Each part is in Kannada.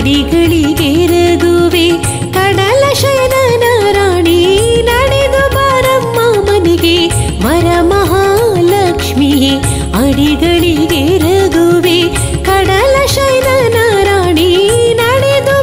ಅಡಿಗಳಿಗೆ ರಘುವೆ ಕಡಲ ಶಯನ ರಾಣಿ ನಡೆದು ಬಾರಮ್ಮ ಮನೆಗೆ ವರಮಹಾಲಕ್ಷ್ಮಿಯೇ ಅಡಿಗಳಿಗೆ ರಘುವೆ ಕಡಲ ಶಯನ ರಾಣಿ ನಡೆದು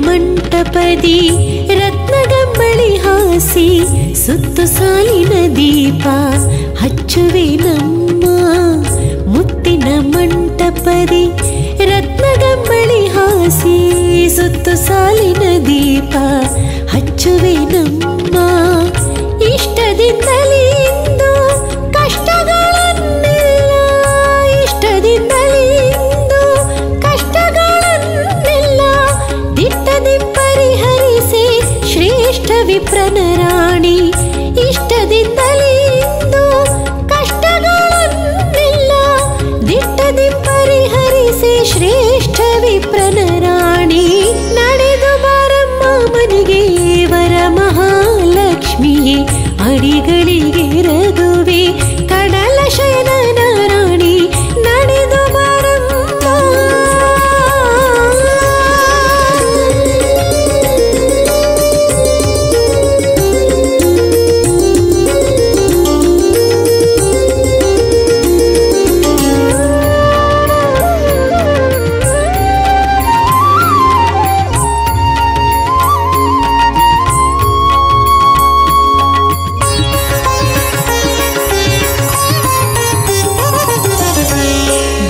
ಮಂಟಪದಿ ರತ್ನಗಂಬಳಿ ಹಾಸಿ ಸುತ್ತು ಸಾಲಿನ ದೀಪ ಹಚ್ಚುವೆ ನಮ್ಮ ಮುತ್ತಿನ ಮಂಟಪದಿ ರತ್ನಗಂಬಳಿ ಹಾಸಿ ಸುತ್ತು ಸಾಲಿನ ದೀಪ ಹಚ್ಚುವೆ ನಮ್ಮ ಇಷ್ಟದಿಂದಲೇ ಇಂದು ಕಷ್ಟಗಳನ್ನೆಲ್ಲ ಇಷ್ಟದಿಂದಲೇ ಇಂದು ಕಷ್ಟಗಳನ್ನೆಲ್ಲ ದಿಟ್ಟದಿ ಪರಿಹರಿಸಿ ಶ್ರೇಷ್ಠ ವಿಪ್ರನ ರಾಣಿ ಇಷ್ಟದಿಂದಲೇ ಇಂದು ಕಷ್ಟಗಳನ್ನೆಲ್ಲ ದಿಟ್ಟದಿ ಪರಿಹರಿಸಿ ಶ್ರೇಷ್ಠ ವಿಪ್ರನ ರಾಣಿ ನಡೆದು ಬಾರಮ್ಮ ಮನೆಗೆ ವರಮಹಾಲಕ್ಷ್ಮಿಯೇ ಅಡಿಗಳಿಗೆ ರಘುವೆ ಕಡಲ ಶಯನ ರಾಣಿ ನಡೆದು ಬಾರಮ್ಮ.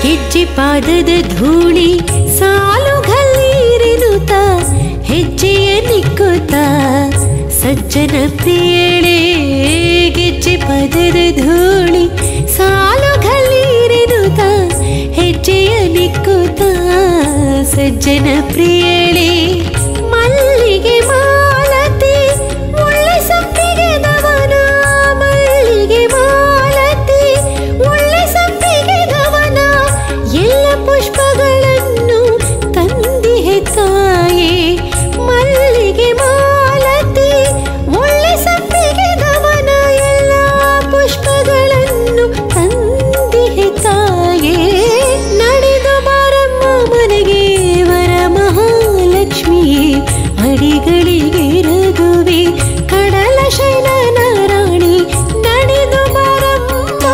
ಗೆಜ್ಜೆ ಪಾದದ ಧೂಳಿ ಸಾಲುಗಲ್ಲೀರೆನುತ ಹೆಜ್ಜೆಯ ನಿಕ್ಕುತ್ತ ಸಜ್ಜನ ಪ್ರಿಯಳೇ ಗೆಜ್ಜೆ ಪಾದದ ಧೂಳಿ ಸಾಲುಗಲ್ಲೀರೆನುತ ಹೆಜ್ಜೆಯ ನಿಕ್ಕುತ್ತ ಸಜ್ಜನ ಪ್ರಿಯಳೇ ಮಲ್ಲಿಗೆ ಮಾಲತಿ ಒಳ್ಳೆ ಸಂಪಿಗೆ ದವನ ಮಲ್ಲಿಗೆ ಮಾಲತಿ ಒಳ್ಳೆ ಸಂಪಿಗೆ ದವನ ಎಲ್ಲ ಪುಷ್ಪಗಳನ್ನು ತಂದಿಹೆ ತಾಯೇ ಮಲ್ಲಿಗೆ ಮಾಲತಿ ಒಳ್ಳೆ ಸಂಪಿಗೆ ದವನ ಎಲ್ಲ ಪುಷ್ಪಗಳನ್ನು ತಂದಿಹೆ ತಾಯೇ ನಡೆದು ಬಾರಮ್ಮ ಮನೆಗೆ ವರಮಹಾಲಕ್ಷ್ಮಿಯೇ ಅಡಿಗಳಿಗೆ ರಘುವೆ ಕಡಲ ಶಯನ ರಾಣಿ ನಡೆದು ಬಾರಮ್ಮ.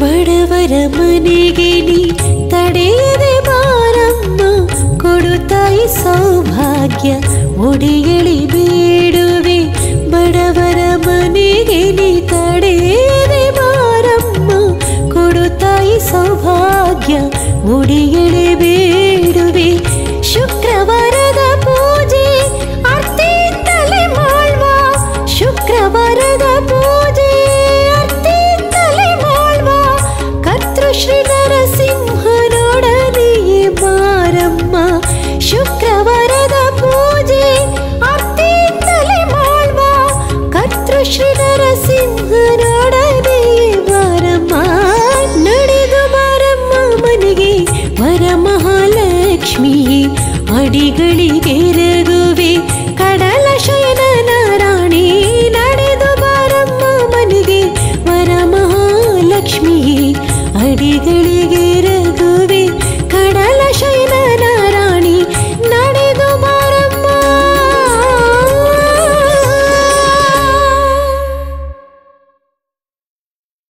ಬಡವರ ಮನೆಗೆ ನೀ ತಡೆಯದೆ ಬಾರಮ್ಮ ಕೊಡುತ್ತಾಯಿ ಸೌಭಾಗ್ಯ ಒಡೆಯಳು